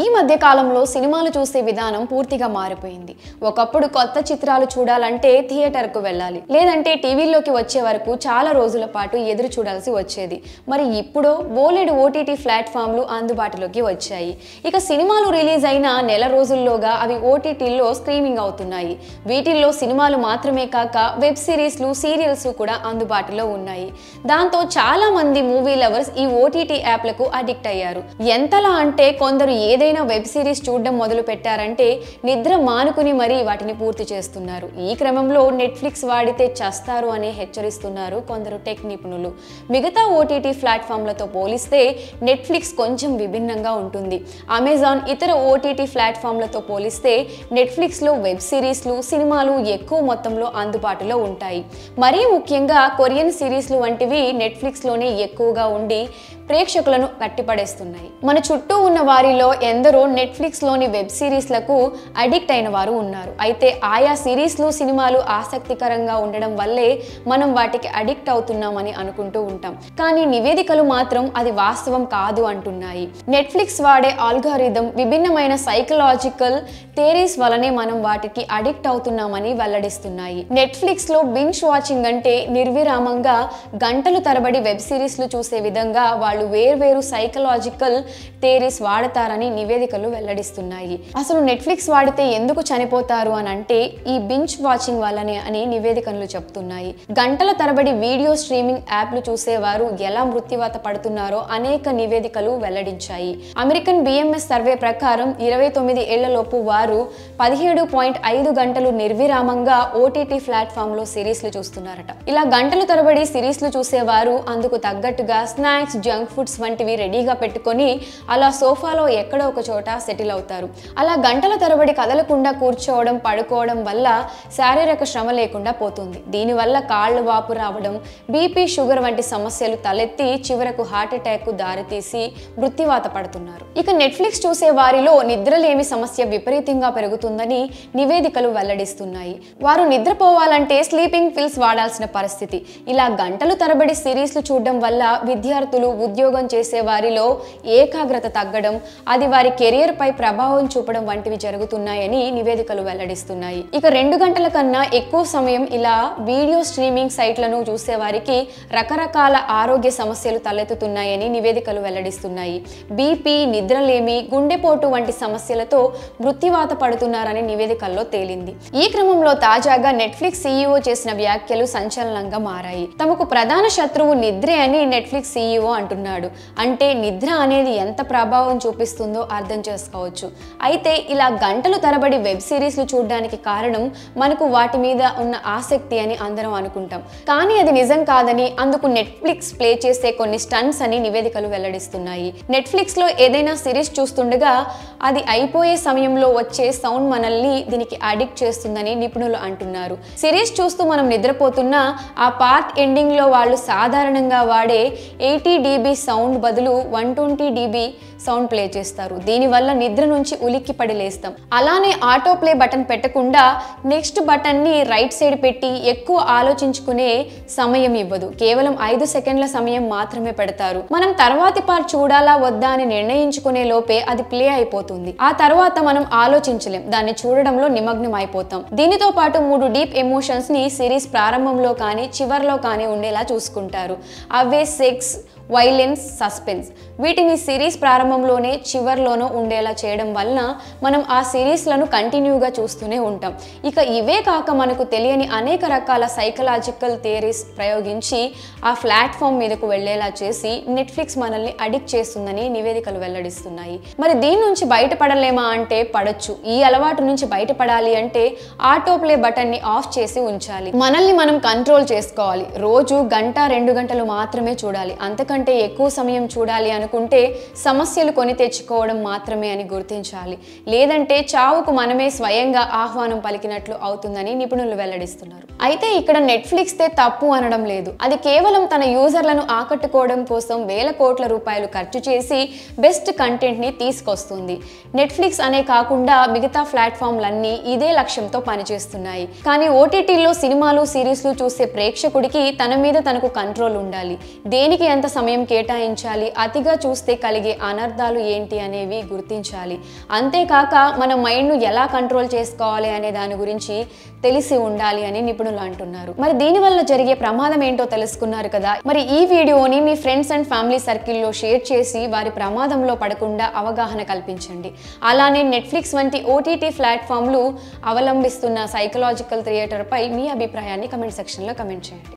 ఈ మధ్య కాలంలో సినిమాలు చూసే విధానం పూర్తిగా మారిపోయింది. ఒకప్పుడు కొత్త చిత్రాలు చూడాలంటే థియేటర్కు వెళ్ళాలి, లేదంటే టీవీలోకి వచ్చే వరకు చాలా రోజుల పాటు ఎదురు చూడాల్సి వచ్చేది. మరి ఇప్పుడు బోలెడు ఓటీటీ ప్లాట్ఫామ్లు అందుబాటులోకి వచ్చాయి. ఇక సినిమాలు రిలీజ్ అయిన నెల రోజుల్లోగా అవి ఓటీటీల్లో స్ట్రీమింగ్ అవుతున్నాయి. వీటిల్లో సినిమాలు మాత్రమే కాక వెబ్ సిరీస్లు, సీరియల్స్ కూడా అందుబాటులో ఉన్నాయి. దాంతో చాలా మంది మూవీ లవర్స్ ఈ ఓటీటీ యాప్లకు అడిక్ట్ అయ్యారు. ఎంతలా అంటే కొందరు ఏదైనా వెబ్ సిరీస్ చూడడం మొదలు పెట్టారంటే నిద్ర మానుకుని మరీ వాటిని పూర్తి చేస్తున్నారు. ఈ క్రమంలో నెట్ఫ్లిక్స్ వాడితే చస్తారు అని హెచ్చరిస్తున్నారు కొందరు టెక్ నిపుణులు. మిగతా ఓటీటీ ప్లాట్ఫామ్లతో పోలిస్తే నెట్ఫ్లిక్స్ కొంచెం విభిన్నంగా ఉంటుంది. అమెజాన్ ఇతర ఓటీటీ ప్లాట్ఫామ్లతో పోలిస్తే నెట్ఫ్లిక్స్లో వెబ్ సిరీస్లు, సినిమాలు ఎక్కువ మొత్తంలో అందుబాటులో ఉంటాయి. మరీ ముఖ్యంగా కొరియన్ సిరీస్లు వంటివి నెట్ఫ్లిక్స్లోనే ఎక్కువగా ఉండి ప్రేక్షకులను కట్టిపడేస్తున్నాయి. మన చుట్టూ ఉన్న వారిలో ఎందరో నెట్ఫ్లిక్స్లోని వెబ్ సిరీస్లకు అడిక్ట్ అయిన వారు ఉన్నారు. అయితే ఆయా సిరీస్లు, సినిమాలు ఆసక్తికరంగా ఉండడం వల్లే మనం వాటికి అడిక్ట్ అవుతున్నామని అనుకుంటూ ఉంటాం. కానీ నివేదికలు మాత్రం అది వాస్తవం కాదు అంటున్నాయి. నెట్ఫ్లిక్స్ వాడే ఆల్గారిథం, విభిన్నమైన సైకలాజికల్ థియరీస్ వలనే మనం వాటికి అడిక్ట్ అవుతున్నామని వెల్లడిస్తున్నాయి. నెట్ఫ్లిక్స్లో బింజ్ వాచింగ్ అంటే నిర్విరామంగా గంటలు తరబడి వెబ్ సిరీస్లు చూసే విధంగా వాళ్ళు వేర్వేరు సైకలాజికల్ థియరీస్ వాడతారని నివేదికలు వెల్లడిస్తున్నాయి. అసలు నెట్ఫ్లిక్స్ వాడితే ఎందుకు చనిపోతారు అని అంటే ఈ బింజ్ వాచింగ్ వల్లనే అని నివేదికలు చెప్తున్నాయి. గంటల తరబడి వీడియో స్ట్రీమింగ్ యాప్లు చూసేవారు ఎలా మృత్యువాత పడుతున్నారో అనేక నివేదికలు వెల్లడించాయి. అమెరికన్ బిఎంఎస్ సర్వే ప్రకారం 29 ఏళ్లలోపు వారు 17.5 గంటలు నిర్విరామంగా ఓటీటీ ప్లాట్ఫామ్లో సిరీస్లు చూస్తున్నారట. ఇలా గంటల తరబడి సిరీస్లు చూసేవారు అందుకు తగ్గట్టుగా స్నాక్స్, జంక్ ఫుడ్స్ వంటివి రెడీగా పెట్టుకొని అలా సోఫాలో ఎక్కడో ఒక చోట సెటిల్ అవుతారు. అలా గంటల తరబడి కదలకుండా కూర్చోవడం, పడుకోవడం వల్ల శారీరక శ్రమ లేకుండా పోతుంది. దీనివల్ల కాళ్ళు వాపు రావడం, బీపీ, షుగర్ వంటి సమస్యలు తలెత్తి చివరకు హార్ట్ అటాక్ కు దారితీసి మృత్యువాత పడుతున్నారు. ఇక నెట్ఫ్లిక్స్ చూసే వారిలో నిద్రలేమి సమస్య విపరీతంగా పెరుగుతుందని నివేదికలు వెల్లడిస్తున్నాయి. వారు నిద్రపోవాలంటే స్లీపింగ్ పిల్స్ వాడాల్సిన పరిస్థితి. ఇలా గంటలు తరబడి సిరీస్లు చూడడం వల్ల విద్యార్థులు, ఉద్యోగం చేసే వారిలో ఏకాగ్రత తగ్గడం, అది వారి కెరియర్ పై ప్రభావం చూపడం వంటివి జరుగుతున్నాయని నివేదికలు వెల్లడిస్తున్నాయి. ఇక 2 గంటల కన్నా ఎక్కువ సమయం ఇలా వీడియో స్ట్రీమింగ్ సైట్లను చూసే వారికి రకరకాల ఆరోగ్య సమస్యలు తలెత్తుతున్నాయని నివేదికలు వెల్లడిస్తున్నాయి. బీపీ, నిద్రలేమి, గుండెపోటు వంటి సమస్యలతో మృత్యువాత పడుతున్నారని నివేదికల్లో తేలింది. ఈ క్రమంలో తాజాగా నెట్ఫ్లిక్స్ సీఈఓ చేసిన వ్యాఖ్యలు సంచలనంగా మారాయి. తమకు ప్రధాన శత్రువు నిద్రే అని నెట్ఫ్లిక్స్ సీఈఓ అంటున్నాడు. అంటే నిద్ర అనేది ఎంత ప్రభావం చూపిస్తుందో అర్థం చేసుకోవచ్చు. అయితే ఇలా గంటలు తరబడి వెబ్ సిరీస్లు చూడడానికి కారణం మనకు వాటి మీద ఉన్న ఆసక్తి అని అందరం అనుకుంటాం. కానీ అది నిజం కాదని, అందుకు నెట్ఫ్లిక్స్ ప్లే చేసే కొన్ని స్టంట్స్ అని నివేదికలు వెల్లడిస్తున్నాయి. నెట్ఫ్లిక్స్ లో ఏదైనా సిరీస్ చూస్తుండగా అది అయిపోయే సమయంలో వచ్చే సౌండ్ మనల్ని దీనికి అడిక్ట్ చేస్తుందని నిపుణులు అంటున్నారు. సిరీస్ చూస్తూ మనం నిద్రపోతున్నా ఆ పార్ట్ ఎండింగ్ లో వాళ్ళు సాధారణంగా వాడే 80 dB సౌండ్ బదులు 120 dB సౌండ్ ప్లే చేస్తారు. దీనివల్ల నిద్ర నుంచి ఉలిక్కి పడి లేస్తాం. అలానే ఆటో ప్లే బటన్ పెట్టకుండా నెక్స్ట్ బటన్ ని రైట్ సైడ్ పెట్టి ఎక్కువ ఆలోచించుకునే సమయం ఇవ్వదు. కేవలం 5 సెకండ్ల సమయం మాత్రమే పెడతారు. మనం తర్వాతి పార్ట్ చూడాలా వద్దా అని నిర్ణయించుకునే లోపే అది ప్లే అయిపోతుంది. ఆ తర్వాత మనం ఆలోచించలేం, దాన్ని చూడడంలో నిమగ్నం అయిపోతాం. దీనితో పాటు 3 డీప్ ఎమోషన్స్ ని సిరీస్ ప్రారంభంలో కానీ చివర్లో కానీ ఉండేలా చూసుకుంటారు. అవే సెక్స్, వైలెన్స్, సస్పెన్స్. వీటిని సిరీస్ ప్రారంభంలోనే చివర్లోనో ఉండేలా చేయడం వలన మనం ఆ సిరీస్లను కంటిన్యూగా చూస్తూనే ఉంటాం. ఇక ఇవే కాక మనకు తెలియని అనేక రకాల సైకలాజికల్ థియరీస్ ప్రయోగించి ఆ ప్లాట్ఫామ్ మీదకు వెళ్లేలా చేసి నెట్ఫ్లిక్స్ మనల్ని అడిక్ట్ చేస్తుందని నివేదికలు వెల్లడిస్తున్నాయి. మరి దీని నుంచి బయటపడలేమా అంటే పడొచ్చు. ఈ అలవాటు నుంచి బయటపడాలి అంటే ఆటో ప్లే బటన్ ని ఆఫ్ చేసి ఉంచాలి. మనల్ని మనం కంట్రోల్ చేసుకోవాలి. రోజు గంట, 2 గంటలు మాత్రమే చూడాలి. అంతకంటే ఎక్కువ సమయం చూడాలి అనుకుంటే సమస్యలు కొని తెచ్చుకోవడం మాత్రమే అని గుర్తించాలి. లేదంటే చావుకు మనమే స్వయంగా ఆహ్వానం పలికినట్లు అవుతుందని నిపుణులు వెల్లడిస్తున్నారు. అయితే ఇక్కడ నెట్ఫ్లిక్స్ తే తప్పు అనడం లేదు. అది కేవలం తన యూజర్లను ఆకట్టుకోవడం కోసం వేల కోట్ల రూపాయలు ఖర్చు చేసి బెస్ట్ కంటెంట్ ని తీసుకొస్తుంది. నెట్ఫ్లిక్స్ అనే కాకుండా మిగతా ప్లాట్ఫామ్లన్నీ ఇదే లక్ష్యంతో పనిచేస్తున్నాయి. కానీ ఓటీటీలో సినిమాలు, సిరీస్లు చూసే ప్రేక్షకుడికి తన మీద తనకు కంట్రోల్ ఉండాలి. దేనికి ఎంత సమయం కేటాయించాలి, అతిగా చూస్తే కలిగే అనర్థాలు ఏంటి అనేవి గుర్తించాలి. అంతేకాక మన మైండ్ను ఎలా కంట్రోల్ చేసుకోవాలి అనే దాని గురించి తెలిసి ఉండాలి అని నిపుణులు అంటున్నారు. మరి దీనివల్ల జరిగే ప్రమాదం ఏంటో తెలుసుకున్నారు కదా. మరి ఈ వీడియోని మీ ఫ్రెండ్స్ అండ్ ఫ్యామిలీ సర్కిల్లో షేర్ చేసి వారి ప్రమాదంలో పడకుండా అవగాహన కల్పించండి. అలానే నెట్ఫ్లిక్స్ వంటి OTT ప్లాట్ఫామ్లు అవలంబిస్తున్న సైకలాజికల్ థియేటర్పై మీ అభిప్రాయాన్ని కమెంట్ సెక్షన్లో కమెంట్ చేయండి.